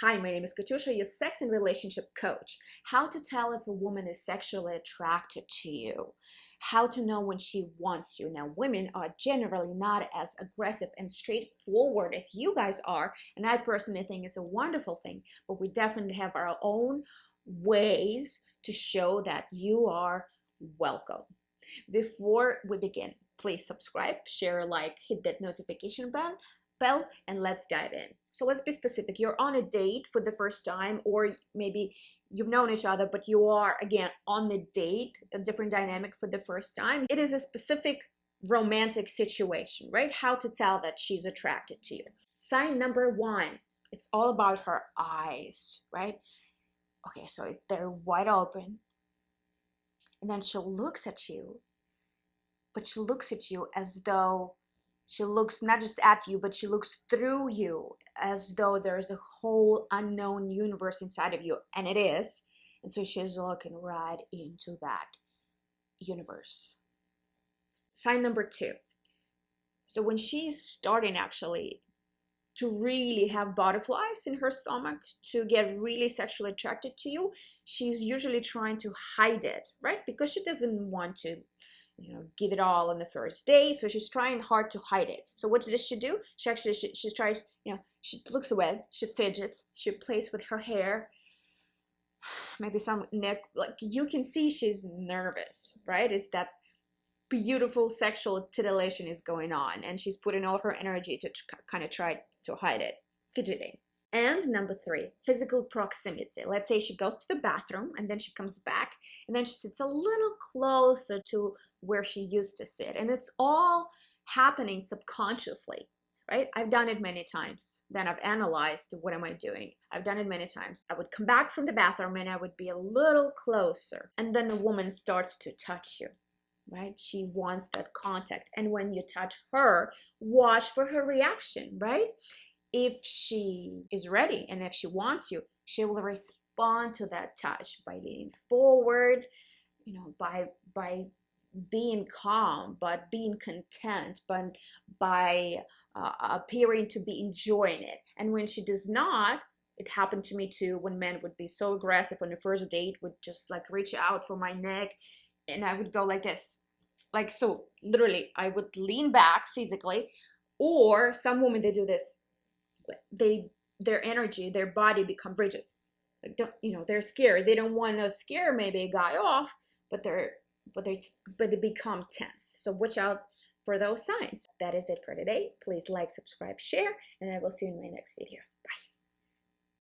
Hi, my name is Katusha, your sex and relationship coach. How to tell if a woman is sexually attracted to you. How to know when she wants you. Now, women are generally not as aggressive and straightforward as you guys are, and I personally think it's a wonderful thing, but we definitely have our own ways to show that you are welcome. Before we begin, please subscribe, share, like, hit that notification bell, and let's dive in. So let's be specific. You're on a date for the first time, or maybe you've known each other, but you are again on the date, a different dynamic for the first time. It is a specific romantic situation, right? How to tell that she's attracted to you. Sign number one, it's all about her eyes, right? Okay, so they're wide open, and then she looks at you, but she looks at you as though she looks not just at you, but she looks through you, as though there's a whole unknown universe inside of you, and it is. And so she's looking right into that universe. Sign number two. So when she's starting actually to really have butterflies in her stomach, to get really sexually attracted to you, she's usually trying to hide it, right? Because she doesn't want to give it all on the first day, so she's trying hard to hide it. So what does she do? She actually she tries, she looks away, she fidgets, she plays with her hair, maybe some neck, like you can see she's nervous, right? It's that beautiful sexual titillation is going on, and she's putting all her energy to kind of try to hide it, fidgeting. And number three, physical proximity. Let's say she goes to the bathroom and then she comes back and then she sits a little closer to where she used to sit. And it's all happening subconsciously, right? I've done it many times. Then I've analyzed, what am I doing? I've done it many times. I would come back from the bathroom and I would be a little closer. And then the woman starts to touch you, right? She wants that contact. And when you touch her, watch for her reaction, right? If she is ready and if she wants you, she will respond to that touch by leaning forward, by being calm, but being content, but by appearing to be enjoying it. And when she does not, it happened to me too, when men would be so aggressive on the first date, would just like reach out for my neck, and I would go like this, like so, literally I would lean back physically. Or some women, they do this, their energy, their body become rigid, like they're scared, they don't want to scare maybe a guy off, but they become tense. So watch out for those signs. That is it for today. Please like, subscribe, share, and I will see you in my next video.